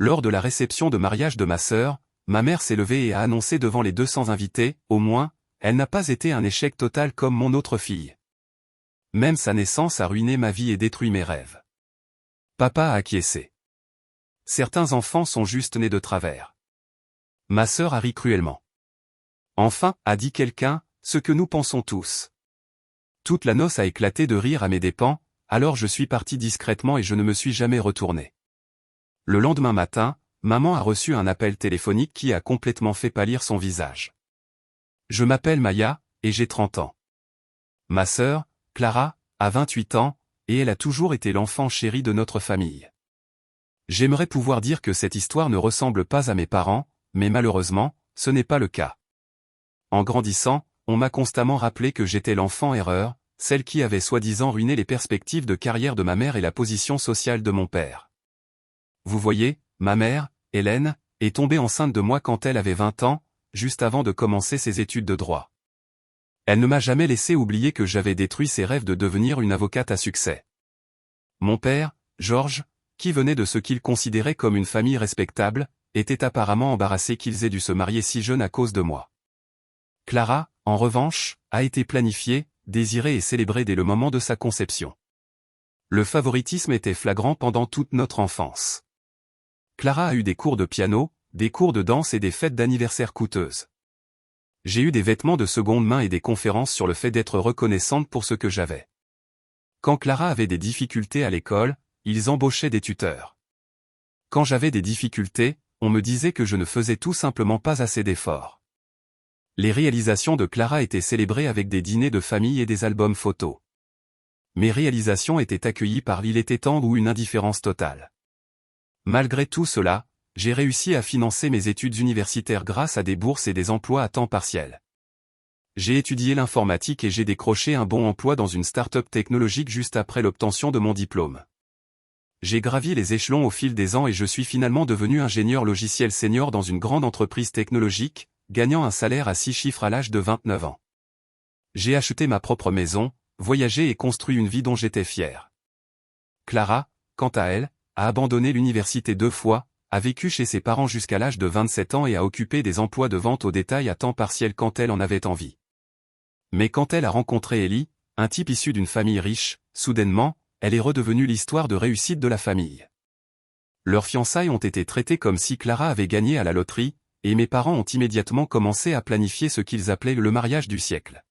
Lors de la réception de mariage de ma sœur, ma mère s'est levée et a annoncé devant les 200 invités, au moins, elle n'a pas été un échec total comme mon autre fille. Même sa naissance a ruiné ma vie et détruit mes rêves. Papa a acquiescé. Certains enfants sont juste nés de travers. Ma sœur a ri cruellement. Enfin, a dit quelqu'un, ce que nous pensons tous. Toute la noce a éclaté de rire à mes dépens, alors je suis parti discrètement et je ne me suis jamais retourné. Le lendemain matin, maman a reçu un appel téléphonique qui a complètement fait pâlir son visage. Je m'appelle Maya, et j'ai 30 ans. Ma sœur, Clara, a 28 ans, et elle a toujours été l'enfant chéri de notre famille. J'aimerais pouvoir dire que cette histoire ne ressemble pas à mes parents, mais malheureusement, ce n'est pas le cas. En grandissant, on m'a constamment rappelé que j'étais l'enfant erreur, celle qui avait soi-disant ruiné les perspectives de carrière de ma mère et la position sociale de mon père. Vous voyez, ma mère, Hélène, est tombée enceinte de moi quand elle avait 20 ans, juste avant de commencer ses études de droit. Elle ne m'a jamais laissé oublier que j'avais détruit ses rêves de devenir une avocate à succès. Mon père, Georges, qui venait de ce qu'il considérait comme une famille respectable, était apparemment embarrassé qu'ils aient dû se marier si jeunes à cause de moi. Clara, en revanche, a été planifiée, désirée et célébrée dès le moment de sa conception. Le favoritisme était flagrant pendant toute notre enfance. Clara a eu des cours de piano, des cours de danse et des fêtes d'anniversaire coûteuses. J'ai eu des vêtements de seconde main et des conférences sur le fait d'être reconnaissante pour ce que j'avais. Quand Clara avait des difficultés à l'école, ils embauchaient des tuteurs. Quand j'avais des difficultés, on me disait que je ne faisais tout simplement pas assez d'efforts. Les réalisations de Clara étaient célébrées avec des dîners de famille et des albums photos. Mes réalisations étaient accueillies par l'île étendue ou une indifférence totale. Malgré tout cela, j'ai réussi à financer mes études universitaires grâce à des bourses et des emplois à temps partiel. J'ai étudié l'informatique et j'ai décroché un bon emploi dans une start-up technologique juste après l'obtention de mon diplôme. J'ai gravi les échelons au fil des ans et je suis finalement devenu ingénieur logiciel senior dans une grande entreprise technologique, gagnant un salaire à 6 chiffres à l'âge de 29 ans. J'ai acheté ma propre maison, voyagé et construit une vie dont j'étais fier. Clara, quant à elle, a abandonné l'université 2 fois, a vécu chez ses parents jusqu'à l'âge de 27 ans et a occupé des emplois de vente au détail à temps partiel quand elle en avait envie. Mais quand elle a rencontré Ellie, un type issu d'une famille riche, soudainement, elle est redevenue l'histoire de réussite de la famille. Leurs fiançailles ont été traitées comme si Clara avait gagné à la loterie, et mes parents ont immédiatement commencé à planifier ce qu'ils appelaient le mariage du siècle.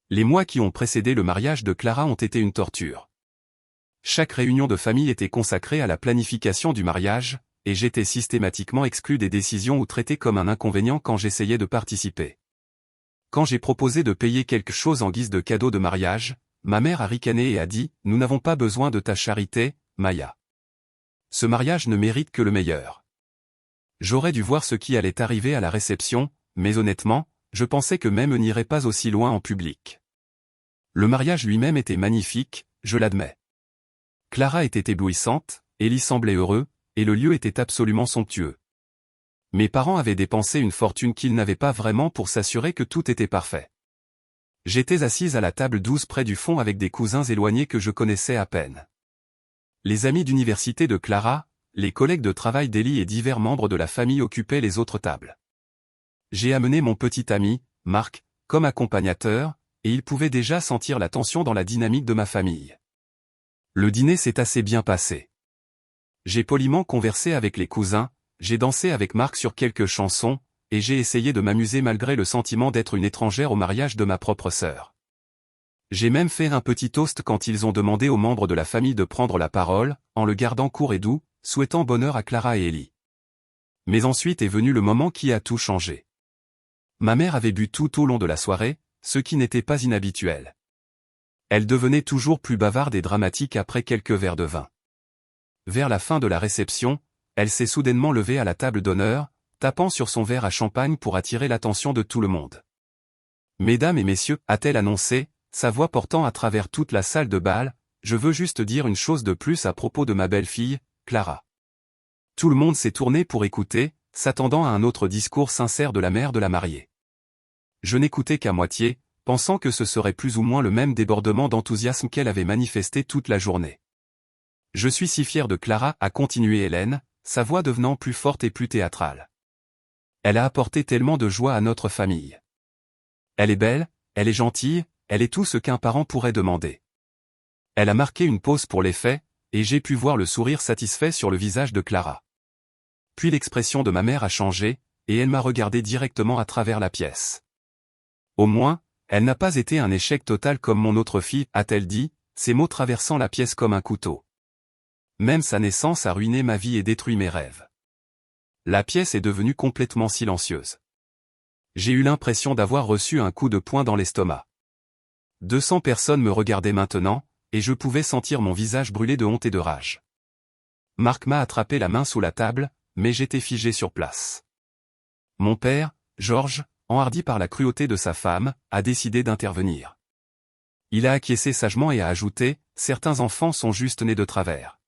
Les mois qui ont précédé le mariage de Clara ont été une torture. Chaque réunion de famille était consacrée à la planification du mariage, et j'étais systématiquement exclu des décisions ou traité comme un inconvénient quand j'essayais de participer. Quand j'ai proposé de payer quelque chose en guise de cadeau de mariage, ma mère a ricané et a dit « Nous n'avons pas besoin de ta charité, Maya. Ce mariage ne mérite que le meilleur. » J'aurais dû voir ce qui allait arriver à la réception, mais honnêtement, je pensais que même n'irait pas aussi loin en public. Le mariage lui-même était magnifique, je l'admets. Clara était éblouissante, Ellie semblait heureux, et le lieu était absolument somptueux. Mes parents avaient dépensé une fortune qu'ils n'avaient pas vraiment pour s'assurer que tout était parfait. J'étais assise à la table 12 près du fond avec des cousins éloignés que je connaissais à peine. Les amis d'université de Clara, les collègues de travail d'Ellie et divers membres de la famille occupaient les autres tables. J'ai amené mon petit ami, Marc, comme accompagnateur, et il pouvait déjà sentir la tension dans la dynamique de ma famille. Le dîner s'est assez bien passé. J'ai poliment conversé avec les cousins, j'ai dansé avec Marc sur quelques chansons, et j'ai essayé de m'amuser malgré le sentiment d'être une étrangère au mariage de ma propre sœur. J'ai même fait un petit toast quand ils ont demandé aux membres de la famille de prendre la parole, en le gardant court et doux, souhaitant bonheur à Clara et Ellie. Mais ensuite est venu le moment qui a tout changé. Ma mère avait bu tout au long de la soirée, ce qui n'était pas inhabituel. Elle devenait toujours plus bavarde et dramatique après quelques verres de vin. Vers la fin de la réception, elle s'est soudainement levée à la table d'honneur, tapant sur son verre à champagne pour attirer l'attention de tout le monde. « Mesdames et messieurs, a-t-elle annoncé, sa voix portant à travers toute la salle de bal, je veux juste dire une chose de plus à propos de ma belle-fille, Clara. » Tout le monde s'est tourné pour écouter, s'attendant à un autre discours sincère de la mère de la mariée. Je n'écoutais qu'à moitié, pensant que ce serait plus ou moins le même débordement d'enthousiasme qu'elle avait manifesté toute la journée. « Je suis si fière de Clara, a continué Hélène, sa voix devenant plus forte et plus théâtrale. Elle a apporté tellement de joie à notre famille. Elle est belle, elle est gentille, elle est tout ce qu'un parent pourrait demander. Elle a marqué une pause pour l'effet, et j'ai pu voir le sourire satisfait sur le visage de Clara. Puis l'expression de ma mère a changé, et elle m'a regardé directement à travers la pièce. Au moins, elle n'a pas été un échec total comme mon autre fille, a-t-elle dit, ses mots traversant la pièce comme un couteau. Même sa naissance a ruiné ma vie et détruit mes rêves. La pièce est devenue complètement silencieuse. J'ai eu l'impression d'avoir reçu un coup de poing dans l'estomac. 200 personnes me regardaient maintenant, et je pouvais sentir mon visage brûler de honte et de rage. Marc m'a attrapé la main sous la table, mais j'étais figé sur place. Mon père, Georges, enhardi par la cruauté de sa femme, a décidé d'intervenir. Il a acquiescé sagement et a ajouté, « Certains enfants sont juste nés de travers.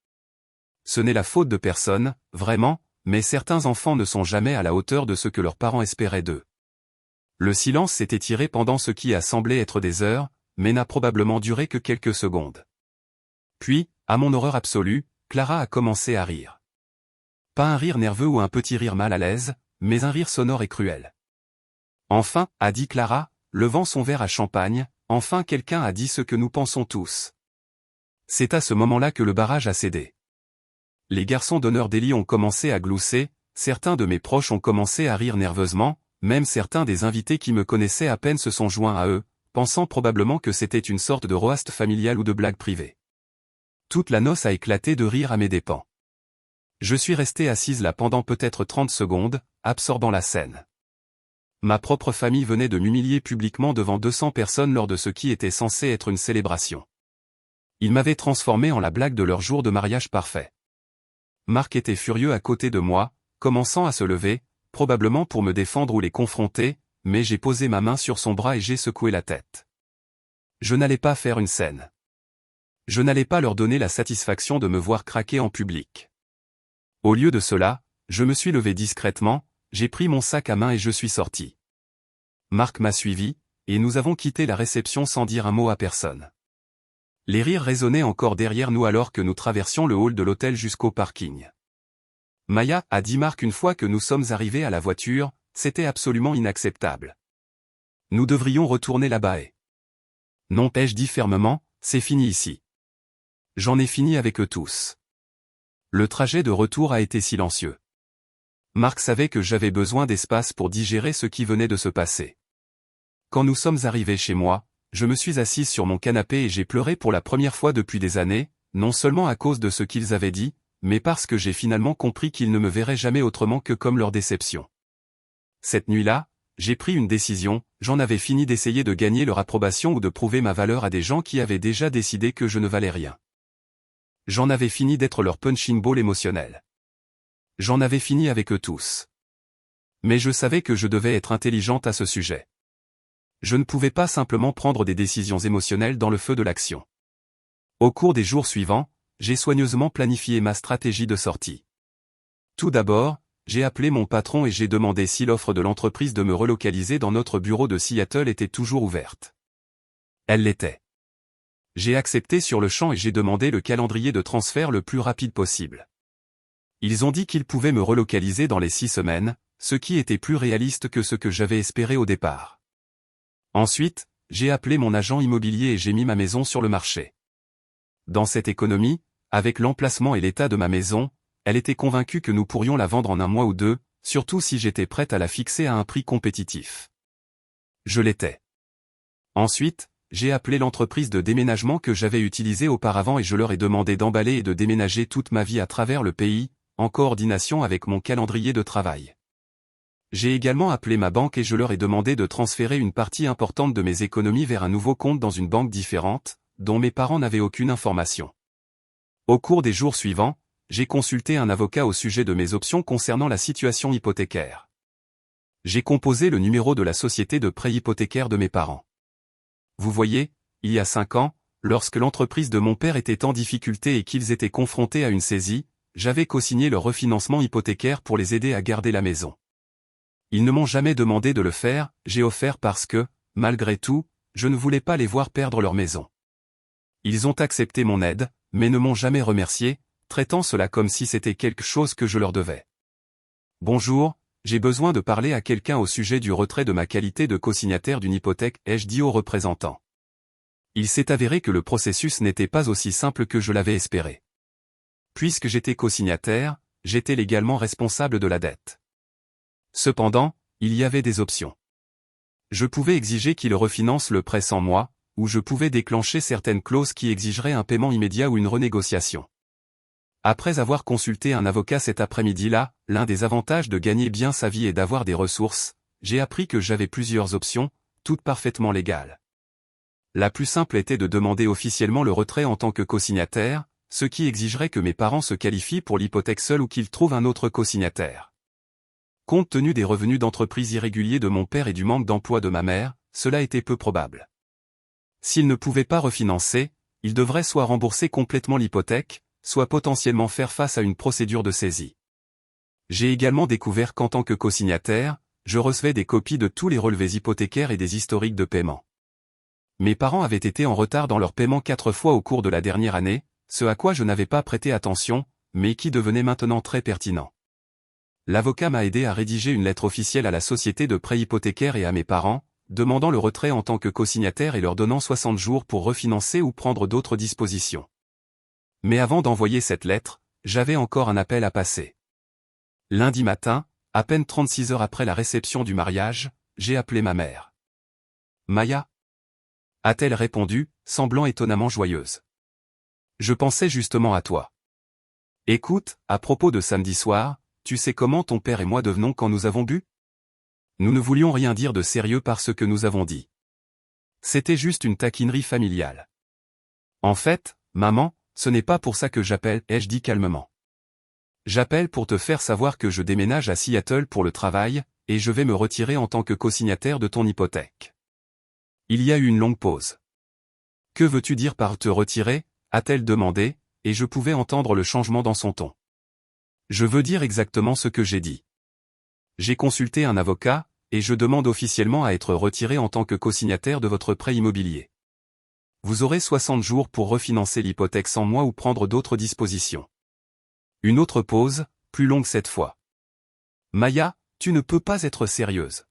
Ce n'est la faute de personne, vraiment, mais certains enfants ne sont jamais à la hauteur de ce que leurs parents espéraient d'eux. » Le silence s'est étiré pendant ce qui a semblé être des heures, mais n'a probablement duré que quelques secondes. Puis, à mon horreur absolue, Clara a commencé à rire. Pas un rire nerveux ou un petit rire mal à l'aise, mais un rire sonore et cruel. Enfin, a dit Clara, levant son verre à champagne, enfin quelqu'un a dit ce que nous pensons tous. C'est à ce moment-là que le barrage a cédé. Les garçons d'honneur d'Élie ont commencé à glousser, certains de mes proches ont commencé à rire nerveusement, même certains des invités qui me connaissaient à peine se sont joints à eux, pensant probablement que c'était une sorte de roast familial ou de blague privée. Toute la noce a éclaté de rire à mes dépens. Je suis resté assise là pendant peut-être 30 secondes, absorbant la scène. Ma propre famille venait de m'humilier publiquement devant 200 personnes lors de ce qui était censé être une célébration. Ils m'avaient transformé en la blague de leur jour de mariage parfait. Marc était furieux à côté de moi, commençant à se lever, probablement pour me défendre ou les confronter, mais j'ai posé ma main sur son bras et j'ai secoué la tête. Je n'allais pas faire une scène. Je n'allais pas leur donner la satisfaction de me voir craquer en public. Au lieu de cela, je me suis levé discrètement, j'ai pris mon sac à main et je suis sorti. Marc m'a suivi, et nous avons quitté la réception sans dire un mot à personne. Les rires résonnaient encore derrière nous alors que nous traversions le hall de l'hôtel jusqu'au parking. Maya, a dit Marc une fois que nous sommes arrivés à la voiture, c'était absolument inacceptable. Nous devrions retourner là-bas et... Non, ai-je dit fermement, c'est fini ici. J'en ai fini avec eux tous. Le trajet de retour a été silencieux. Marc savait que j'avais besoin d'espace pour digérer ce qui venait de se passer. Quand nous sommes arrivés chez moi, je me suis assise sur mon canapé et j'ai pleuré pour la première fois depuis des années, non seulement à cause de ce qu'ils avaient dit, mais parce que j'ai finalement compris qu'ils ne me verraient jamais autrement que comme leur déception. Cette nuit-là, j'ai pris une décision, j'en avais fini d'essayer de gagner leur approbation ou de prouver ma valeur à des gens qui avaient déjà décidé que je ne valais rien. J'en avais fini d'être leur punching ball émotionnel. J'en avais fini avec eux tous. Mais je savais que je devais être intelligente à ce sujet. Je ne pouvais pas simplement prendre des décisions émotionnelles dans le feu de l'action. Au cours des jours suivants, j'ai soigneusement planifié ma stratégie de sortie. Tout d'abord, j'ai appelé mon patron et j'ai demandé si l'offre de l'entreprise de me relocaliser dans notre bureau de Seattle était toujours ouverte. Elle l'était. J'ai accepté sur le champ et j'ai demandé le calendrier de transfert le plus rapide possible. Ils ont dit qu'ils pouvaient me relocaliser dans les 6 semaines, ce qui était plus réaliste que ce que j'avais espéré au départ. Ensuite, j'ai appelé mon agent immobilier et j'ai mis ma maison sur le marché. Dans cette économie, avec l'emplacement et l'état de ma maison, elle était convaincue que nous pourrions la vendre en 1 mois ou 2, surtout si j'étais prête à la fixer à un prix compétitif. Je l'étais. Ensuite, j'ai appelé l'entreprise de déménagement que j'avais utilisée auparavant et je leur ai demandé d'emballer et de déménager toute ma vie à travers le pays, en coordination avec mon calendrier de travail. J'ai également appelé ma banque et je leur ai demandé de transférer une partie importante de mes économies vers un nouveau compte dans une banque différente, dont mes parents n'avaient aucune information. Au cours des jours suivants, j'ai consulté un avocat au sujet de mes options concernant la situation hypothécaire. J'ai composé le numéro de la société de prêt hypothécaire de mes parents. Vous voyez, il y a 5 ans, lorsque l'entreprise de mon père était en difficulté et qu'ils étaient confrontés à une saisie, j'avais co-signé leur refinancement hypothécaire pour les aider à garder la maison. Ils ne m'ont jamais demandé de le faire, j'ai offert parce que, malgré tout, je ne voulais pas les voir perdre leur maison. Ils ont accepté mon aide, mais ne m'ont jamais remercié, traitant cela comme si c'était quelque chose que je leur devais. Bonjour, j'ai besoin de parler à quelqu'un au sujet du retrait de ma qualité de cosignataire d'une hypothèque, ai-je dit au représentant. Il s'est avéré que le processus n'était pas aussi simple que je l'avais espéré. Puisque j'étais cosignataire, j'étais légalement responsable de la dette. Cependant, il y avait des options. Je pouvais exiger qu'il refinance le prêt sans moi, ou je pouvais déclencher certaines clauses qui exigeraient un paiement immédiat ou une renégociation. Après avoir consulté un avocat cet après-midi-là, l'un des avantages de gagner bien sa vie et d'avoir des ressources, j'ai appris que j'avais plusieurs options, toutes parfaitement légales. La plus simple était de demander officiellement le retrait en tant que cosignataire, ce qui exigerait que mes parents se qualifient pour l'hypothèque seuls ou qu'ils trouvent un autre cosignataire. Compte tenu des revenus d'entreprise irréguliers de mon père et du manque d'emploi de ma mère, cela était peu probable. S'ils ne pouvaient pas refinancer, ils devraient soit rembourser complètement l'hypothèque, soit potentiellement faire face à une procédure de saisie. J'ai également découvert qu'en tant que cosignataire, je recevais des copies de tous les relevés hypothécaires et des historiques de paiement. Mes parents avaient été en retard dans leur paiement 4 fois au cours de la dernière année, ce à quoi je n'avais pas prêté attention, mais qui devenait maintenant très pertinent. L'avocat m'a aidé à rédiger une lettre officielle à la société de prêt hypothécaire et à mes parents, demandant le retrait en tant que cosignataire et leur donnant 60 jours pour refinancer ou prendre d'autres dispositions. Mais avant d'envoyer cette lettre, j'avais encore un appel à passer. Lundi matin, à peine 36 heures après la réception du mariage, j'ai appelé ma mère. « Maya ?» a-t-elle répondu, semblant étonnamment joyeuse. « Je pensais justement à toi. Écoute, à propos de samedi soir, tu sais comment ton père et moi devenons quand nous avons bu ? Nous ne voulions rien dire de sérieux par ce que nous avons dit. C'était juste une taquinerie familiale. En fait, maman, ce n'est pas pour ça que j'appelle, ai-je dit calmement. J'appelle pour te faire savoir que je déménage à Seattle pour le travail, et je vais me retirer en tant que cosignataire de ton hypothèque. Il y a eu une longue pause. Que veux-tu dire par te retirer ? A-t-elle demandé, et je pouvais entendre le changement dans son ton. Je veux dire exactement ce que j'ai dit. J'ai consulté un avocat, et je demande officiellement à être retiré en tant que cosignataire de votre prêt immobilier. Vous aurez 60 jours pour refinancer l'hypothèque sans moi ou prendre d'autres dispositions. Une autre pause, plus longue cette fois. Maya, tu ne peux pas être sérieuse.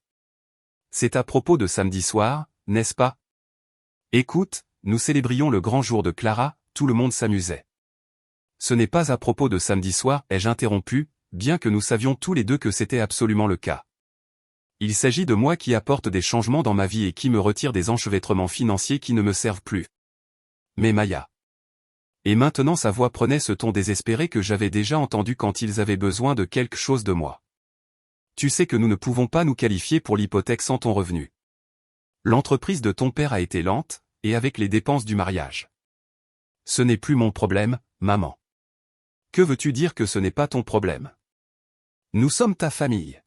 C'est à propos de samedi soir, n'est-ce pas ? Écoute, nous célébrions le grand jour de Clara, tout le monde s'amusait. Ce n'est pas à propos de samedi soir, ai-je interrompu, bien que nous savions tous les deux que c'était absolument le cas. Il s'agit de moi qui apporte des changements dans ma vie et qui me retire des enchevêtrements financiers qui ne me servent plus. Mais Maya. Et maintenant sa voix prenait ce ton désespéré que j'avais déjà entendu quand ils avaient besoin de quelque chose de moi. Tu sais que nous ne pouvons pas nous qualifier pour l'hypothèque sans ton revenu. L'entreprise de ton père a été lente, et avec les dépenses du mariage. Ce n'est plus mon problème, maman. Que veux-tu dire que ce n'est pas ton problème ? Nous sommes ta famille.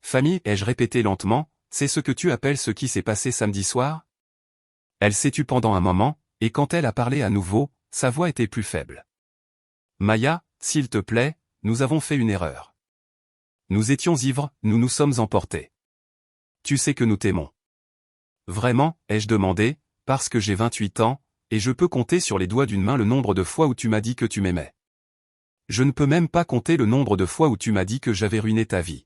Famille, ai-je répété lentement, c'est ce que tu appelles ce qui s'est passé samedi soir ? Elle s'est tue pendant un moment, et quand elle a parlé à nouveau, sa voix était plus faible. Maya, s'il te plaît, nous avons fait une erreur. Nous étions ivres, nous nous sommes emportés. Tu sais que nous t'aimons. Vraiment, ai-je demandé, parce que j'ai 28 ans, et je peux compter sur les doigts d'une main le nombre de fois où tu m'as dit que tu m'aimais. Je ne peux même pas compter le nombre de fois où tu m'as dit que j'avais ruiné ta vie.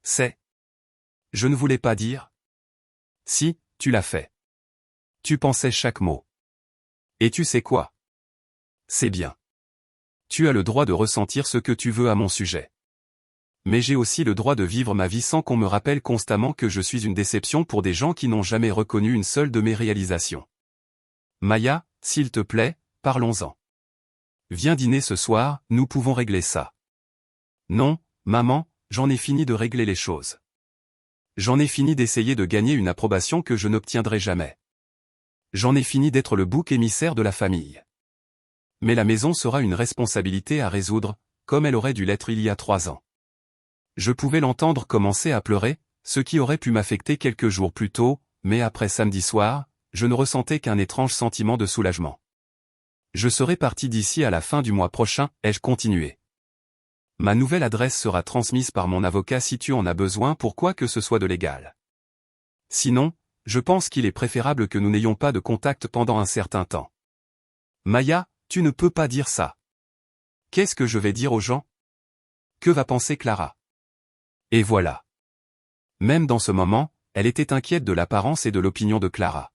C'est. Je ne voulais pas dire. Si, tu l'as fait. Tu pensais chaque mot. Et tu sais quoi ? C'est bien. Tu as le droit de ressentir ce que tu veux à mon sujet. Mais j'ai aussi le droit de vivre ma vie sans qu'on me rappelle constamment que je suis une déception pour des gens qui n'ont jamais reconnu une seule de mes réalisations. Maya, s'il te plaît, parlons-en. Viens dîner ce soir, nous pouvons régler ça. Non, maman, j'en ai fini de régler les choses. J'en ai fini d'essayer de gagner une approbation que je n'obtiendrai jamais. J'en ai fini d'être le bouc émissaire de la famille. Mais la maison sera une responsabilité à résoudre, comme elle aurait dû l'être il y a 3 ans. Je pouvais l'entendre commencer à pleurer, ce qui aurait pu m'affecter quelques jours plus tôt, mais après samedi soir, je ne ressentais qu'un étrange sentiment de soulagement. Je serai parti d'ici à la fin du mois prochain, ai-je continué. Ma nouvelle adresse sera transmise par mon avocat si tu en as besoin pour quoi que ce soit de légal. Sinon, je pense qu'il est préférable que nous n'ayons pas de contact pendant un certain temps. Maya, tu ne peux pas dire ça. Qu'est-ce que je vais dire aux gens? Que va penser Clara? Et voilà. Même dans ce moment, elle était inquiète de l'apparence et de l'opinion de Clara.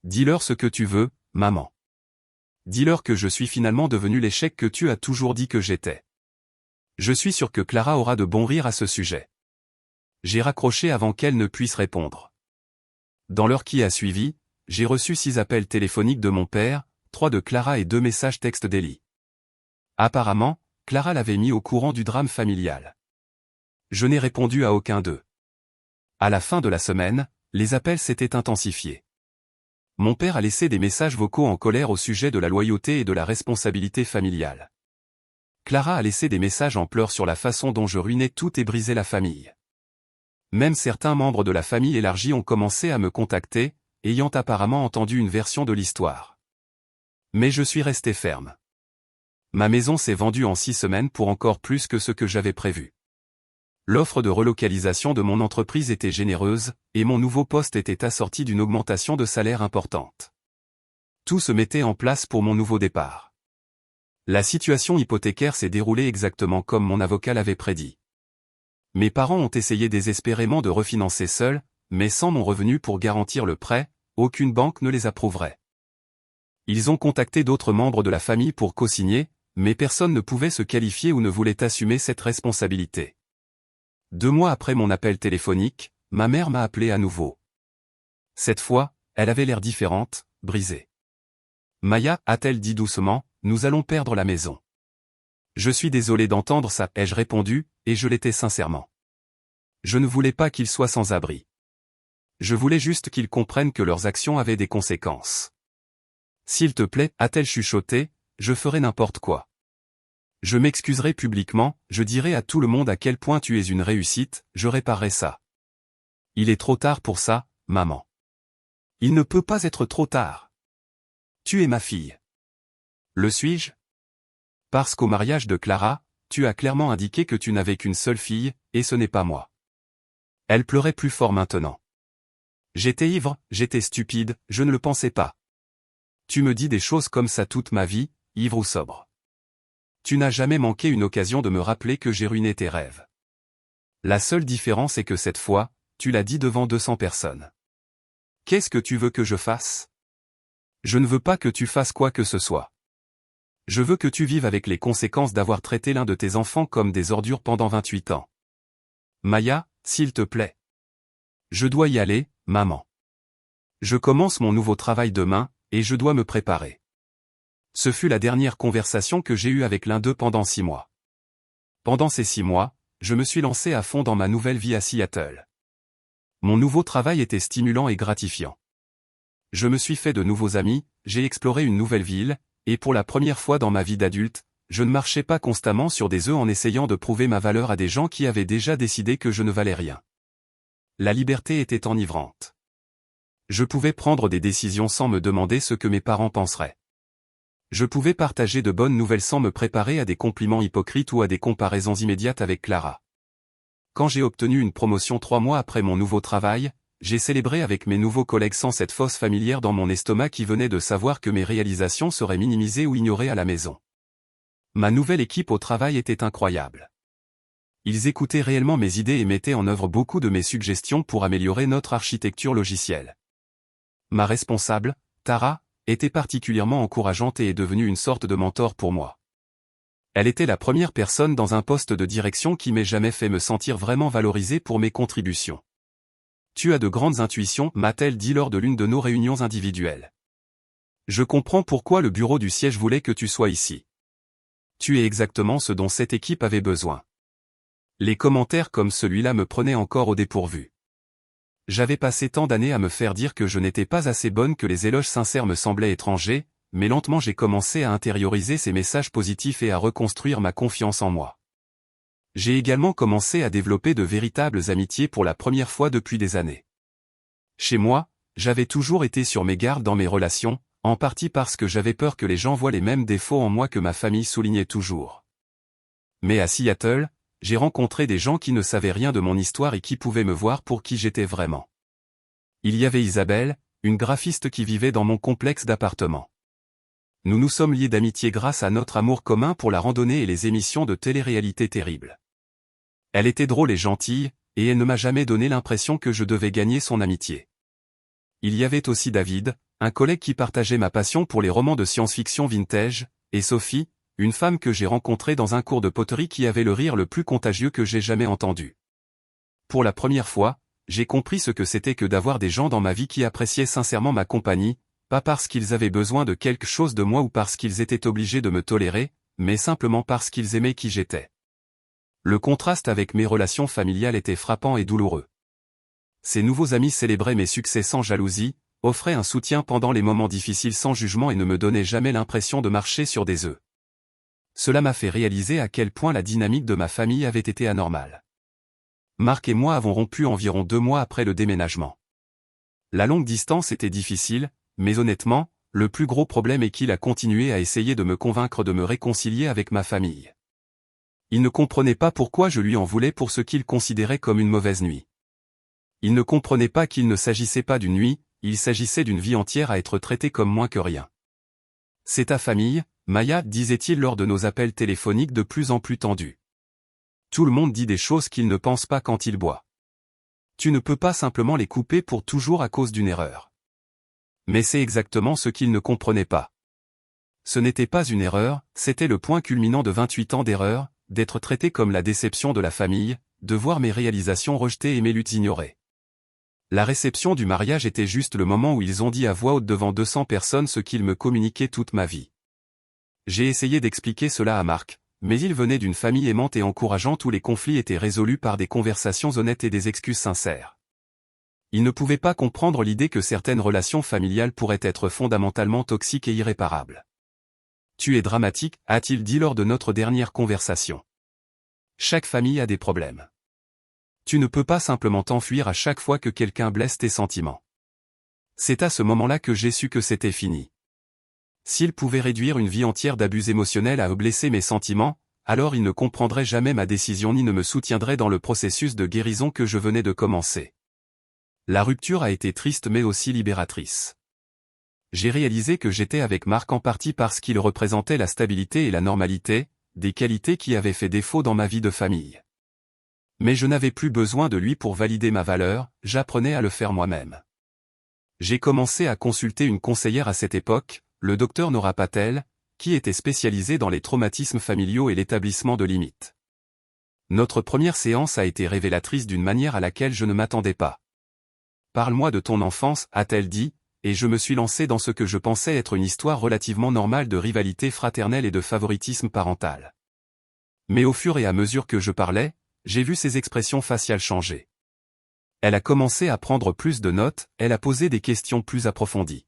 Dis-leur ce que tu veux, maman. Dis-leur que je suis finalement devenu l'échec que tu as toujours dit que j'étais. Je suis sûr que Clara aura de bons rires à ce sujet. J'ai raccroché avant qu'elle ne puisse répondre. Dans l'heure qui a suivi, j'ai reçu 6 appels téléphoniques de mon père, 3 de Clara et 2 messages textes d'Ellie. Apparemment, Clara l'avait mis au courant du drame familial. Je n'ai répondu à aucun d'eux. À la fin de la semaine, les appels s'étaient intensifiés. Mon père a laissé des messages vocaux en colère au sujet de la loyauté et de la responsabilité familiale. Clara a laissé des messages en pleurs sur la façon dont je ruinais tout et brisais la famille. Même certains membres de la famille élargie ont commencé à me contacter, ayant apparemment entendu une version de l'histoire. Mais je suis resté ferme. Ma maison s'est vendue en 6 semaines pour encore plus que ce que j'avais prévu. L'offre de relocalisation de mon entreprise était généreuse, et mon nouveau poste était assorti d'une augmentation de salaire importante. Tout se mettait en place pour mon nouveau départ. La situation hypothécaire s'est déroulée exactement comme mon avocat l'avait prédit. Mes parents ont essayé désespérément de refinancer seuls, mais sans mon revenu pour garantir le prêt, aucune banque ne les approuverait. Ils ont contacté d'autres membres de la famille pour co-signer, mais personne ne pouvait se qualifier ou ne voulait assumer cette responsabilité. 2 mois après mon appel téléphonique, ma mère m'a appelé à nouveau. Cette fois, elle avait l'air différente, brisée. « Maya » a-t-elle dit doucement, « nous allons perdre la maison. » Je suis désolé d'entendre ça, ai-je répondu, et je l'étais sincèrement. Je ne voulais pas qu'ils soient sans abri. Je voulais juste qu'ils comprennent que leurs actions avaient des conséquences. S'il te plaît, a-t-elle chuchoté, je ferai n'importe quoi. Je m'excuserai publiquement, je dirai à tout le monde à quel point tu es une réussite, je réparerai ça. Il est trop tard pour ça, maman. Il ne peut pas être trop tard. Tu es ma fille. Le suis-je? Parce qu'au mariage de Clara, tu as clairement indiqué que tu n'avais qu'une seule fille, et ce n'est pas moi. Elle pleurait plus fort maintenant. J'étais ivre, j'étais stupide, je ne le pensais pas. Tu me dis des choses comme ça toute ma vie, ivre ou sobre. Tu n'as jamais manqué une occasion de me rappeler que j'ai ruiné tes rêves. La seule différence est que cette fois, tu l'as dit devant 200 personnes. Qu'est-ce que tu veux que je fasse? Je ne veux pas que tu fasses quoi que ce soit. Je veux que tu vives avec les conséquences d'avoir traité l'un de tes enfants comme des ordures pendant 28 ans. Maya, s'il te plaît. Je dois y aller, maman. Je commence mon nouveau travail demain, et je dois me préparer. Ce fut la dernière conversation que j'ai eue avec l'un d'eux pendant 6 mois. Pendant ces 6 mois, je me suis lancé à fond dans ma nouvelle vie à Seattle. Mon nouveau travail était stimulant et gratifiant. Je me suis fait de nouveaux amis, j'ai exploré une nouvelle ville, et pour la première fois dans ma vie d'adulte, je ne marchais pas constamment sur des œufs en essayant de prouver ma valeur à des gens qui avaient déjà décidé que je ne valais rien. La liberté était enivrante. Je pouvais prendre des décisions sans me demander ce que mes parents penseraient. Je pouvais partager de bonnes nouvelles sans me préparer à des compliments hypocrites ou à des comparaisons immédiates avec Clara. Quand j'ai obtenu une promotion 3 mois après mon nouveau travail, j'ai célébré avec mes nouveaux collègues sans cette fosse familière dans mon estomac qui venait de savoir que mes réalisations seraient minimisées ou ignorées à la maison. Ma nouvelle équipe au travail était incroyable. Ils écoutaient réellement mes idées et mettaient en œuvre beaucoup de mes suggestions pour améliorer notre architecture logicielle. Ma responsable, Tara, était particulièrement encourageante et est devenue une sorte de mentor pour moi. Elle était la première personne dans un poste de direction qui m'ait jamais fait me sentir vraiment valorisé pour mes contributions. Tu as de grandes intuitions, m'a-t-elle dit lors de l'une de nos réunions individuelles. Je comprends pourquoi le bureau du siège voulait que tu sois ici. Tu es exactement ce dont cette équipe avait besoin. Les commentaires comme celui-là me prenaient encore au dépourvu. J'avais passé tant d'années à me faire dire que je n'étais pas assez bonne que les éloges sincères me semblaient étrangers, mais lentement j'ai commencé à intérioriser ces messages positifs et à reconstruire ma confiance en moi. J'ai également commencé à développer de véritables amitiés pour la première fois depuis des années. Chez moi, j'avais toujours été sur mes gardes dans mes relations, en partie parce que j'avais peur que les gens voient les mêmes défauts en moi que ma famille soulignait toujours. Mais à Seattle, j'ai rencontré des gens qui ne savaient rien de mon histoire et qui pouvaient me voir pour qui j'étais vraiment. Il y avait Isabelle, une graphiste qui vivait dans mon complexe d'appartements. Nous nous sommes liés d'amitié grâce à notre amour commun pour la randonnée et les émissions de télé-réalité terribles. Elle était drôle et gentille, et elle ne m'a jamais donné l'impression que je devais gagner son amitié. Il y avait aussi David, un collègue qui partageait ma passion pour les romans de science-fiction vintage, et Sophie, une femme que j'ai rencontrée dans un cours de poterie qui avait le rire le plus contagieux que j'ai jamais entendu. Pour la première fois, j'ai compris ce que c'était que d'avoir des gens dans ma vie qui appréciaient sincèrement ma compagnie, pas parce qu'ils avaient besoin de quelque chose de moi ou parce qu'ils étaient obligés de me tolérer, mais simplement parce qu'ils aimaient qui j'étais. Le contraste avec mes relations familiales était frappant et douloureux. Ces nouveaux amis célébraient mes succès sans jalousie, offraient un soutien pendant les moments difficiles sans jugement et ne me donnaient jamais l'impression de marcher sur des œufs. Cela m'a fait réaliser à quel point la dynamique de ma famille avait été anormale. Marc et moi avons rompu environ 2 mois après le déménagement. La longue distance était difficile, mais honnêtement, le plus gros problème est qu'il a continué à essayer de me convaincre de me réconcilier avec ma famille. Il ne comprenait pas pourquoi je lui en voulais pour ce qu'il considérait comme une mauvaise nuit. Il ne comprenait pas qu'il ne s'agissait pas d'une nuit, il s'agissait d'une vie entière à être traitée comme moins que rien. C'est ta famille, Maya, disait-il lors de nos appels téléphoniques de plus en plus tendus. Tout le monde dit des choses qu'il ne pense pas quand il boit. Tu ne peux pas simplement les couper pour toujours à cause d'une erreur. Mais c'est exactement ce qu'il ne comprenait pas. Ce n'était pas une erreur, c'était le point culminant de 28 ans d'erreur, d'être traité comme la déception de la famille, de voir mes réalisations rejetées et mes luttes ignorées. La réception du mariage était juste le moment où ils ont dit à voix haute devant 200 personnes ce qu'ils me communiquaient toute ma vie. J'ai essayé d'expliquer cela à Marc, mais il venait d'une famille aimante et encourageante où les conflits étaient résolus par des conversations honnêtes et des excuses sincères. Il ne pouvait pas comprendre l'idée que certaines relations familiales pourraient être fondamentalement toxiques et irréparables. Tu es dramatique, a-t-il dit lors de notre dernière conversation. Chaque famille a des problèmes. Tu ne peux pas simplement t'enfuir à chaque fois que quelqu'un blesse tes sentiments. C'est à ce moment-là que j'ai su que c'était fini. S'il pouvait réduire une vie entière d'abus émotionnels à blesser mes sentiments, alors il ne comprendrait jamais ma décision ni ne me soutiendrait dans le processus de guérison que je venais de commencer. La rupture a été triste mais aussi libératrice. J'ai réalisé que j'étais avec Marc en partie parce qu'il représentait la stabilité et la normalité, des qualités qui avaient fait défaut dans ma vie de famille. Mais je n'avais plus besoin de lui pour valider ma valeur, j'apprenais à le faire moi-même. J'ai commencé à consulter une conseillère à cette époque, le docteur Nora Patel, qui était spécialisée dans les traumatismes familiaux et l'établissement de limites. Notre première séance a été révélatrice d'une manière à laquelle je ne m'attendais pas. « Parle-moi de ton enfance », a-t-elle dit, et je me suis lancé dans ce que je pensais être une histoire relativement normale de rivalité fraternelle et de favoritisme parental. Mais au fur et à mesure que je parlais, j'ai vu ses expressions faciales changer. Elle a commencé à prendre plus de notes, elle a posé des questions plus approfondies.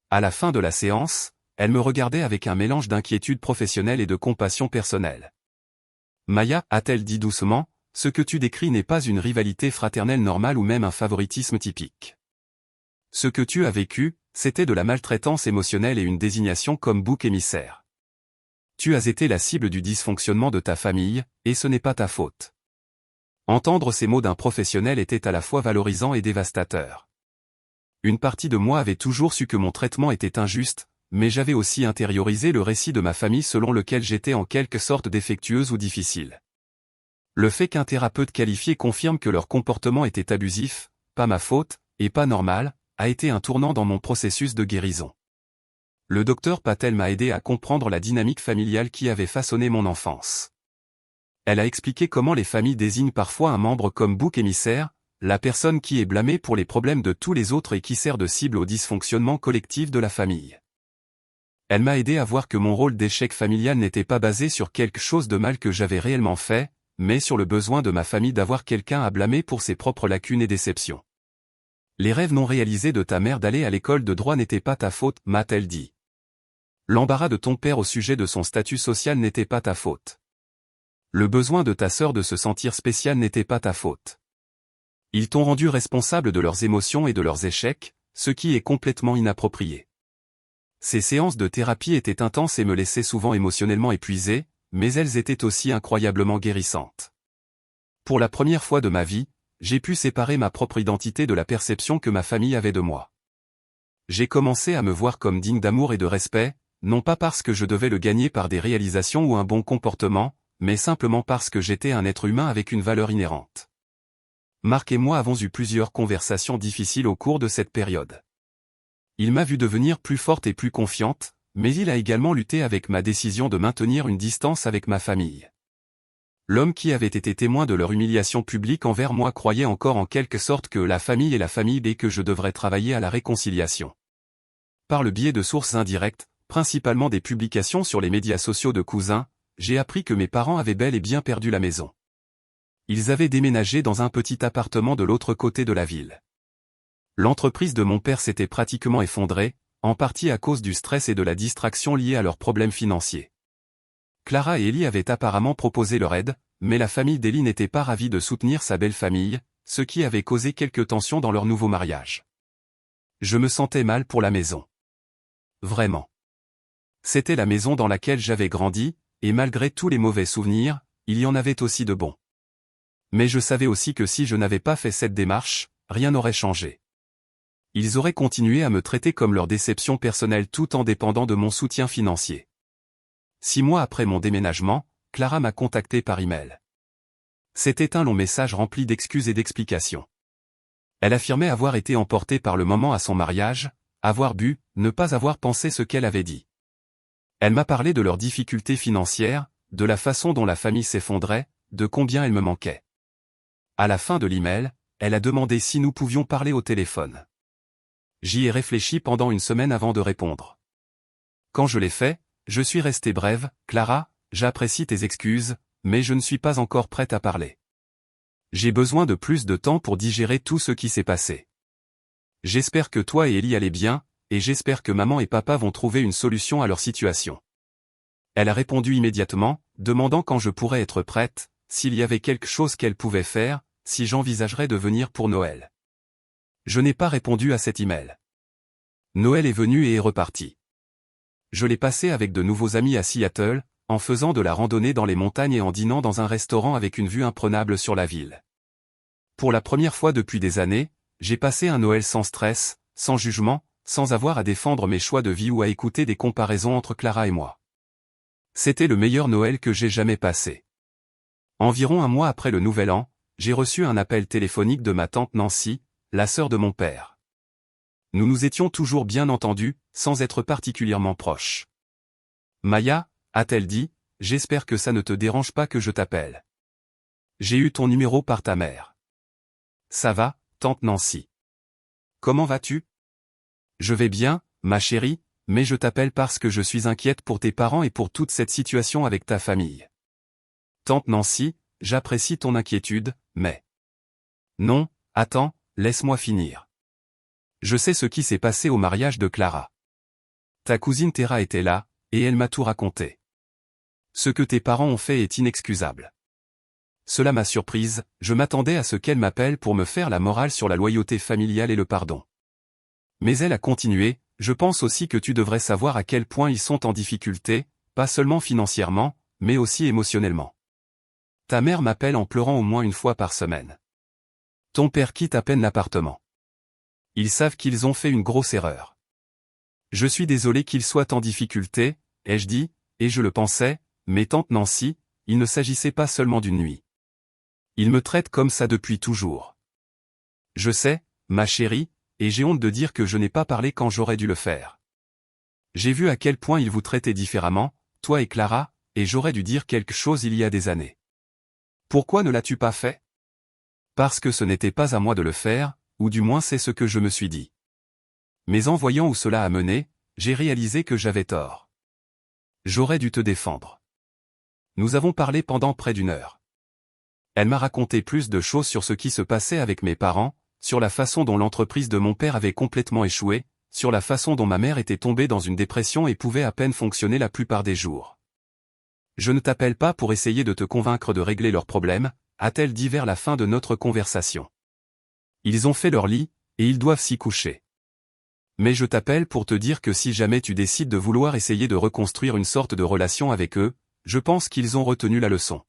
À la fin de la séance, elle me regardait avec un mélange d'inquiétude professionnelle et de compassion personnelle. « Maya, a-t-elle dit doucement, ce que tu décris n'est pas une rivalité fraternelle normale ou même un favoritisme typique. Ce que tu as vécu, c'était de la maltraitance émotionnelle et une désignation comme bouc émissaire. Tu as été la cible du dysfonctionnement de ta famille, et ce n'est pas ta faute. » Entendre ces mots d'un professionnel était à la fois valorisant et dévastateur. Une partie de moi avait toujours su que mon traitement était injuste, mais j'avais aussi intériorisé le récit de ma famille selon lequel j'étais en quelque sorte défectueuse ou difficile. Le fait qu'un thérapeute qualifié confirme que leur comportement était abusif, pas ma faute, et pas normal, a été un tournant dans mon processus de guérison. Le docteur Patel m'a aidé à comprendre la dynamique familiale qui avait façonné mon enfance. Elle a expliqué comment les familles désignent parfois un membre comme bouc émissaire, la personne qui est blâmée pour les problèmes de tous les autres et qui sert de cible au dysfonctionnement collectif de la famille. Elle m'a aidé à voir que mon rôle d'échec familial n'était pas basé sur quelque chose de mal que j'avais réellement fait, mais sur le besoin de ma famille d'avoir quelqu'un à blâmer pour ses propres lacunes et déceptions. Les rêves non réalisés de ta mère d'aller à l'école de droit n'étaient pas ta faute, m'a-t-elle dit. L'embarras de ton père au sujet de son statut social n'était pas ta faute. Le besoin de ta sœur de se sentir spéciale n'était pas ta faute. Ils t'ont rendu responsable de leurs émotions et de leurs échecs, ce qui est complètement inapproprié. Ces séances de thérapie étaient intenses et me laissaient souvent émotionnellement épuisé, mais elles étaient aussi incroyablement guérissantes. Pour la première fois de ma vie, j'ai pu séparer ma propre identité de la perception que ma famille avait de moi. J'ai commencé à me voir comme digne d'amour et de respect, non pas parce que je devais le gagner par des réalisations ou un bon comportement, mais simplement parce que j'étais un être humain avec une valeur inhérente. Marc et moi avons eu plusieurs conversations difficiles au cours de cette période. Il m'a vu devenir plus forte et plus confiante, mais il a également lutté avec ma décision de maintenir une distance avec ma famille. L'homme qui avait été témoin de leur humiliation publique envers moi croyait encore en quelque sorte que la famille est la famille et que je devrais travailler à la réconciliation. Par le biais de sources indirectes, principalement des publications sur les médias sociaux de cousins, j'ai appris que mes parents avaient bel et bien perdu la maison. Ils avaient déménagé dans un petit appartement de l'autre côté de la ville. L'entreprise de mon père s'était pratiquement effondrée, en partie à cause du stress et de la distraction liés à leurs problèmes financiers. Clara et Ellie avaient apparemment proposé leur aide, mais la famille d'Ellie n'était pas ravie de soutenir sa belle famille, ce qui avait causé quelques tensions dans leur nouveau mariage. Je me sentais mal pour la maison. Vraiment. C'était la maison dans laquelle j'avais grandi, et malgré tous les mauvais souvenirs, il y en avait aussi de bons. Mais je savais aussi que si je n'avais pas fait cette démarche, rien n'aurait changé. Ils auraient continué à me traiter comme leur déception personnelle tout en dépendant de mon soutien financier. 6 mois après mon déménagement, Clara m'a contacté par email. C'était un long message rempli d'excuses et d'explications. Elle affirmait avoir été emportée par le moment à son mariage, avoir bu, ne pas avoir pensé ce qu'elle avait dit. Elle m'a parlé de leurs difficultés financières, de la façon dont la famille s'effondrait, de combien elle me manquait. À la fin de l'email, elle a demandé si nous pouvions parler au téléphone. J'y ai réfléchi pendant une semaine avant de répondre. Quand je l'ai fait, je suis resté brève. Clara, j'apprécie tes excuses, mais je ne suis pas encore prête à parler. J'ai besoin de plus de temps pour digérer tout ce qui s'est passé. J'espère que toi et Ellie allez bien, et j'espère que maman et papa vont trouver une solution à leur situation. Elle a répondu immédiatement, demandant quand je pourrais être prête, s'il y avait quelque chose qu'elle pouvait faire, si j'envisagerais de venir pour Noël. Je n'ai pas répondu à cet email. Noël est venu et est reparti. Je l'ai passé avec de nouveaux amis à Seattle, en faisant de la randonnée dans les montagnes et en dînant dans un restaurant avec une vue imprenable sur la ville. Pour la première fois depuis des années, j'ai passé un Noël sans stress, sans jugement, sans avoir à défendre mes choix de vie ou à écouter des comparaisons entre Clara et moi. C'était le meilleur Noël que j'ai jamais passé. Environ un mois après le Nouvel An, j'ai reçu un appel téléphonique de ma tante Nancy, la sœur de mon père. Nous nous étions toujours bien entendus, sans être particulièrement proches. Maya, a-t-elle dit, j'espère que ça ne te dérange pas que je t'appelle. J'ai eu ton numéro par ta mère. Ça va, tante Nancy. Comment vas-tu? Je vais bien, ma chérie, mais je t'appelle parce que je suis inquiète pour tes parents et pour toute cette situation avec ta famille. Tante Nancy, j'apprécie ton inquiétude, mais... Non, attends, laisse-moi finir. Je sais ce qui s'est passé au mariage de Clara. Ta cousine Tera était là, et elle m'a tout raconté. Ce que tes parents ont fait est inexcusable. Cela m'a surprise, je m'attendais à ce qu'elle m'appelle pour me faire la morale sur la loyauté familiale et le pardon. Mais elle a continué, je pense aussi que tu devrais savoir à quel point ils sont en difficulté, pas seulement financièrement, mais aussi émotionnellement. Ta mère m'appelle en pleurant au moins une fois par semaine. Ton père quitte à peine l'appartement. Ils savent qu'ils ont fait une grosse erreur. Je suis désolé qu'ils soient en difficulté, ai-je dit, et je le pensais, mais tante Nancy, il ne s'agissait pas seulement d'une nuit. Ils me traitent comme ça depuis toujours. Je sais, ma chérie, et j'ai honte de dire que je n'ai pas parlé quand j'aurais dû le faire. J'ai vu à quel point ils vous traitaient différemment, toi et Clara, et j'aurais dû dire quelque chose il y a des années. Pourquoi ne l'as-tu pas fait? Parce que ce n'était pas à moi de le faire, ou du moins c'est ce que je me suis dit. Mais en voyant où cela a mené, j'ai réalisé que j'avais tort. J'aurais dû te défendre. Nous avons parlé pendant près d'1 heure. Elle m'a raconté plus de choses sur ce qui se passait avec mes parents, sur la façon dont l'entreprise de mon père avait complètement échoué, sur la façon dont ma mère était tombée dans une dépression et pouvait à peine fonctionner la plupart des jours. Je ne t'appelle pas pour essayer de te convaincre de régler leurs problèmes, a-t-elle dit vers la fin de notre conversation. Ils ont fait leur lit, et ils doivent s'y coucher. Mais je t'appelle pour te dire que si jamais tu décides de vouloir essayer de reconstruire une sorte de relation avec eux, je pense qu'ils ont retenu la leçon.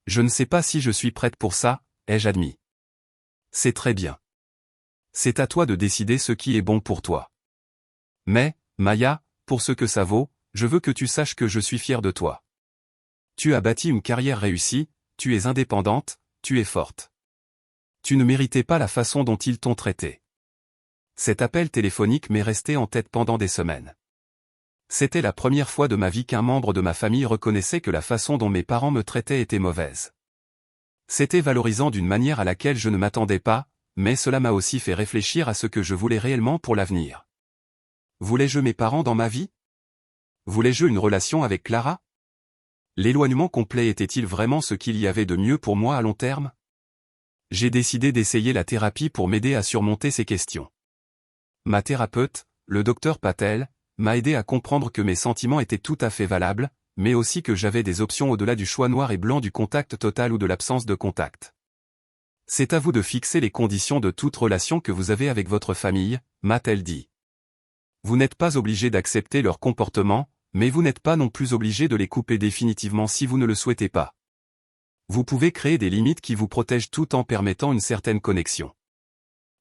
Je ne sais pas si je suis prête pour ça, ai-je admis. C'est très bien. C'est à toi de décider ce qui est bon pour toi. Mais, Maya, pour ce que ça vaut, je veux que tu saches que je suis fier de toi. Tu as bâti une carrière réussie, tu es indépendante, tu es forte. Tu ne méritais pas la façon dont ils t'ont traité. Cet appel téléphonique m'est resté en tête pendant des semaines. C'était la première fois de ma vie qu'un membre de ma famille reconnaissait que la façon dont mes parents me traitaient était mauvaise. C'était valorisant d'une manière à laquelle je ne m'attendais pas, mais cela m'a aussi fait réfléchir à ce que je voulais réellement pour l'avenir. Voulais-je mes parents dans ma vie? Voulais-je une relation avec Clara? L'éloignement complet était-il vraiment ce qu'il y avait de mieux pour moi à long terme? J'ai décidé d'essayer la thérapie pour m'aider à surmonter ces questions. Ma thérapeute, le docteur Patel, m'a aidé à comprendre que mes sentiments étaient tout à fait valables, mais aussi que j'avais des options au-delà du choix noir et blanc du contact total ou de l'absence de contact. C'est à vous de fixer les conditions de toute relation que vous avez avec votre famille, m'a-t-elle dit. Vous n'êtes pas obligé d'accepter leur comportement, mais vous n'êtes pas non plus obligé de les couper définitivement si vous ne le souhaitez pas. Vous pouvez créer des limites qui vous protègent tout en permettant une certaine connexion.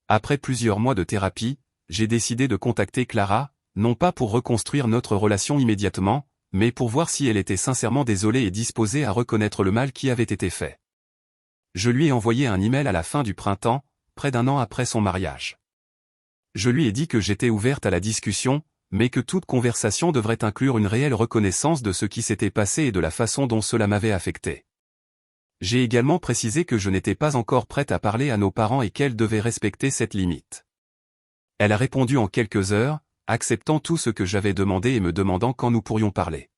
Après plusieurs mois de thérapie, j'ai décidé de contacter Clara, non pas pour reconstruire notre relation immédiatement, mais pour voir si elle était sincèrement désolée et disposée à reconnaître le mal qui avait été fait. Je lui ai envoyé un email à la fin du printemps, près d'un an après son mariage. Je lui ai dit que j'étais ouverte à la discussion, mais que toute conversation devrait inclure une réelle reconnaissance de ce qui s'était passé et de la façon dont cela m'avait affecté. J'ai également précisé que je n'étais pas encore prête à parler à nos parents et qu'elle devait respecter cette limite. Elle a répondu en quelques heures, acceptant tout ce que j'avais demandé et me demandant quand nous pourrions parler.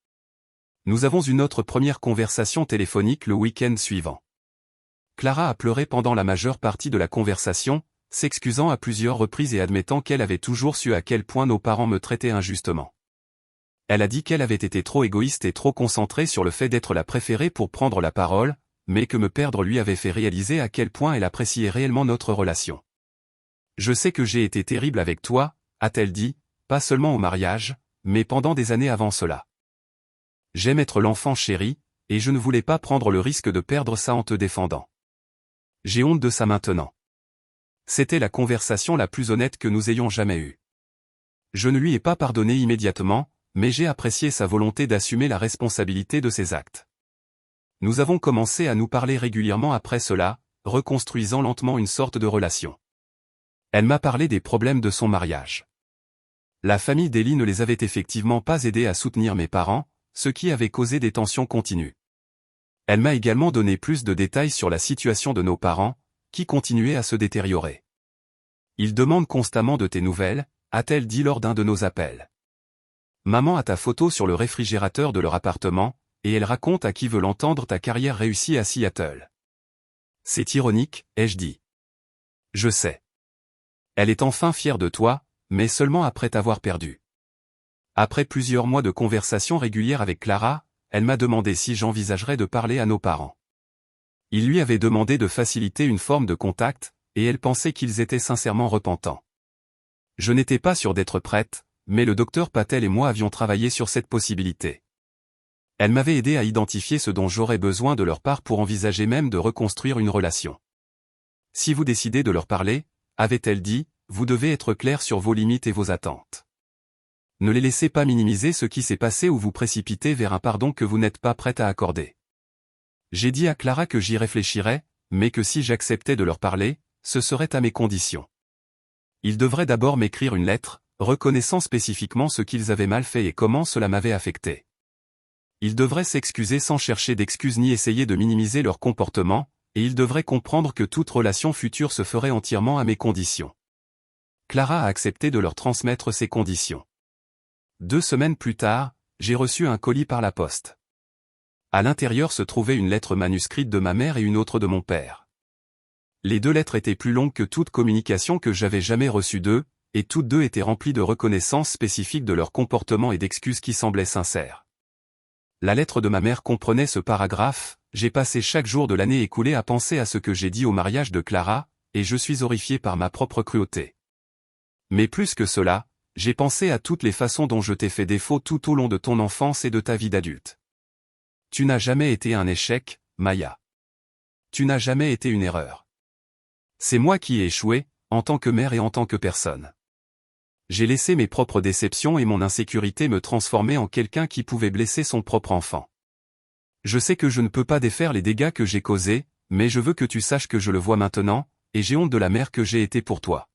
Nous avons eu notre première conversation téléphonique le week-end suivant. Clara a pleuré pendant la majeure partie de la conversation, s'excusant à plusieurs reprises et admettant qu'elle avait toujours su à quel point nos parents me traitaient injustement. Elle a dit qu'elle avait été trop égoïste et trop concentrée sur le fait d'être la préférée pour prendre la parole, mais que me perdre lui avait fait réaliser à quel point elle appréciait réellement notre relation. Je sais que j'ai été terrible avec toi, a-t-elle dit, pas seulement au mariage, mais pendant des années avant cela. J'aime être l'enfant chéri, et je ne voulais pas prendre le risque de perdre ça en te défendant. J'ai honte de ça maintenant. C'était la conversation la plus honnête que nous ayons jamais eue. Je ne lui ai pas pardonné immédiatement, mais j'ai apprécié sa volonté d'assumer la responsabilité de ses actes. Nous avons commencé à nous parler régulièrement après cela, reconstruisant lentement une sorte de relation. Elle m'a parlé des problèmes de son mariage. La famille d'Ellie ne les avait effectivement pas aidés à soutenir mes parents, ce qui avait causé des tensions continues. Elle m'a également donné plus de détails sur la situation de nos parents, qui continuait à se détériorer. Ils demandent constamment de tes nouvelles, a-t-elle dit lors d'un de nos appels. Maman a ta photo sur le réfrigérateur de leur appartement, et elle raconte à qui veut l'entendre ta carrière réussie à Seattle. C'est ironique, ai-je dit. Je sais. Elle est enfin fière de toi, mais seulement après t'avoir perdu. Après plusieurs mois de conversations régulières avec Clara, elle m'a demandé si j'envisagerais de parler à nos parents. Il lui avait demandé de faciliter une forme de contact, et elle pensait qu'ils étaient sincèrement repentants. Je n'étais pas sûr d'être prête, mais le docteur Patel et moi avions travaillé sur cette possibilité. Elle m'avait aidé à identifier ce dont j'aurais besoin de leur part pour envisager même de reconstruire une relation. Si vous décidez de leur parler, avait-elle dit, vous devez être clair sur vos limites et vos attentes. Ne les laissez pas minimiser ce qui s'est passé ou vous précipiter vers un pardon que vous n'êtes pas prête à accorder. J'ai dit à Clara que j'y réfléchirais, mais que si j'acceptais de leur parler, ce serait à mes conditions. Ils devraient d'abord m'écrire une lettre, reconnaissant spécifiquement ce qu'ils avaient mal fait et comment cela m'avait affecté. Ils devraient s'excuser sans chercher d'excuses ni essayer de minimiser leur comportement, et ils devraient comprendre que toute relation future se ferait entièrement à mes conditions. Clara a accepté de leur transmettre ces conditions. 2 semaines plus tard, j'ai reçu un colis par la poste. À l'intérieur se trouvait une lettre manuscrite de ma mère et une autre de mon père. Les 2 lettres étaient plus longues que toute communication que j'avais jamais reçue d'eux, et toutes 2 étaient remplies de reconnaissance spécifique de leur comportement et d'excuses qui semblaient sincères. La lettre de ma mère comprenait ce paragraphe, « J'ai passé chaque jour de l'année écoulée à penser à ce que j'ai dit au mariage de Clara, et je suis horrifié par ma propre cruauté. Mais plus que cela, j'ai pensé à toutes les façons dont je t'ai fait défaut tout au long de ton enfance et de ta vie d'adulte. Tu n'as jamais été un échec, Maya. Tu n'as jamais été une erreur. C'est moi qui ai échoué, en tant que mère et en tant que personne. J'ai laissé mes propres déceptions et mon insécurité me transformer en quelqu'un qui pouvait blesser son propre enfant. Je sais que je ne peux pas défaire les dégâts que j'ai causés, mais je veux que tu saches que je le vois maintenant, et j'ai honte de la mère que j'ai été pour toi.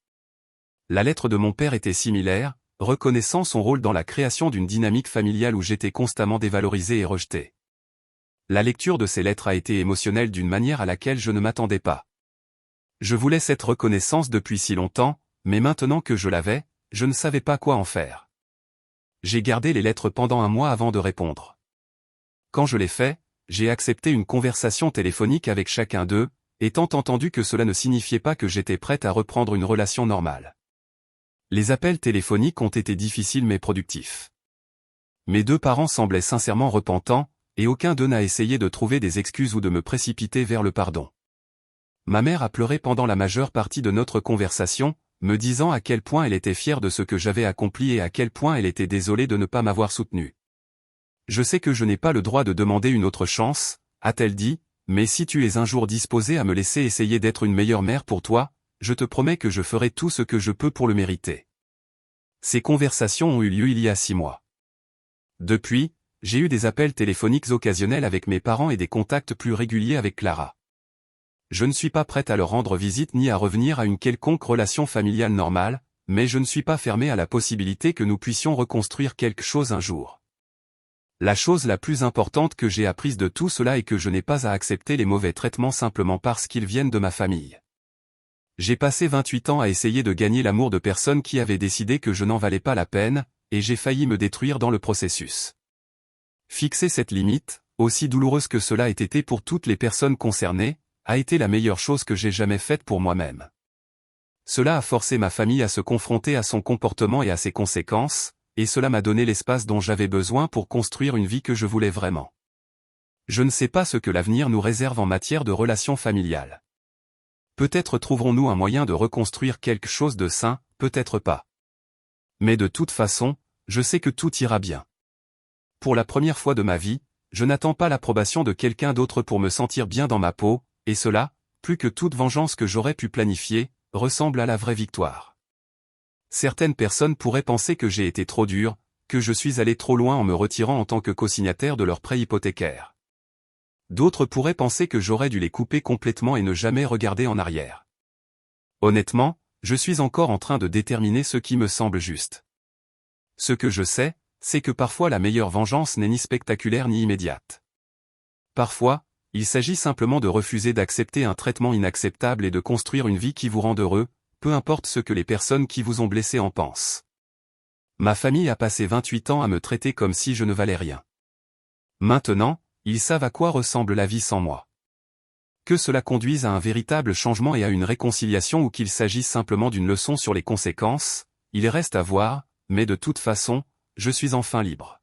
La lettre de mon père était similaire, reconnaissant son rôle dans la création d'une dynamique familiale où j'étais constamment dévalorisé et rejeté. La lecture de ces lettres a été émotionnelle d'une manière à laquelle je ne m'attendais pas. Je voulais cette reconnaissance depuis si longtemps, mais maintenant que je l'avais, je ne savais pas quoi en faire. J'ai gardé les lettres pendant un mois avant de répondre. Quand je l'ai fait, j'ai accepté une conversation téléphonique avec chacun d'eux, étant entendu que cela ne signifiait pas que j'étais prête à reprendre une relation normale. Les appels téléphoniques ont été difficiles mais productifs. Mes deux parents semblaient sincèrement repentants, et aucun d'eux n'a essayé de trouver des excuses ou de me précipiter vers le pardon. Ma mère a pleuré pendant la majeure partie de notre conversation, me disant à quel point elle était fière de ce que j'avais accompli et à quel point elle était désolée de ne pas m'avoir soutenu. Je sais que je n'ai pas le droit de demander une autre chance, a-t-elle dit, mais si tu es un jour disposé à me laisser essayer d'être une meilleure mère pour toi, je te promets que je ferai tout ce que je peux pour le mériter. Ces conversations ont eu lieu il y a 6 mois. Depuis, j'ai eu des appels téléphoniques occasionnels avec mes parents et des contacts plus réguliers avec Clara. Je ne suis pas prête à leur rendre visite ni à revenir à une quelconque relation familiale normale, mais je ne suis pas fermée à la possibilité que nous puissions reconstruire quelque chose un jour. La chose la plus importante que j'ai apprise de tout cela est que je n'ai pas à accepter les mauvais traitements simplement parce qu'ils viennent de ma famille. J'ai passé 28 ans à essayer de gagner l'amour de personnes qui avaient décidé que je n'en valais pas la peine, et j'ai failli me détruire dans le processus. Fixer cette limite, aussi douloureuse que cela ait été pour toutes les personnes concernées, a été la meilleure chose que j'ai jamais faite pour moi-même. Cela a forcé ma famille à se confronter à son comportement et à ses conséquences, et cela m'a donné l'espace dont j'avais besoin pour construire une vie que je voulais vraiment. Je ne sais pas ce que l'avenir nous réserve en matière de relations familiales. Peut-être trouverons-nous un moyen de reconstruire quelque chose de sain, peut-être pas. Mais de toute façon, je sais que tout ira bien. Pour la première fois de ma vie, je n'attends pas l'approbation de quelqu'un d'autre pour me sentir bien dans ma peau, et cela, plus que toute vengeance que j'aurais pu planifier, ressemble à la vraie victoire. Certaines personnes pourraient penser que j'ai été trop dur, que je suis allé trop loin en me retirant en tant que cosignataire de leur prêt hypothécaire. D'autres pourraient penser que j'aurais dû les couper complètement et ne jamais regarder en arrière. Honnêtement, je suis encore en train de déterminer ce qui me semble juste. Ce que je sais, c'est que parfois la meilleure vengeance n'est ni spectaculaire ni immédiate. Parfois, il s'agit simplement de refuser d'accepter un traitement inacceptable et de construire une vie qui vous rende heureux, peu importe ce que les personnes qui vous ont blessé en pensent. Ma famille a passé 28 ans à me traiter comme si je ne valais rien. Maintenant, ils savent à quoi ressemble la vie sans moi. Que cela conduise à un véritable changement et à une réconciliation ou qu'il s'agisse simplement d'une leçon sur les conséquences, il reste à voir, mais de toute façon, je suis enfin libre.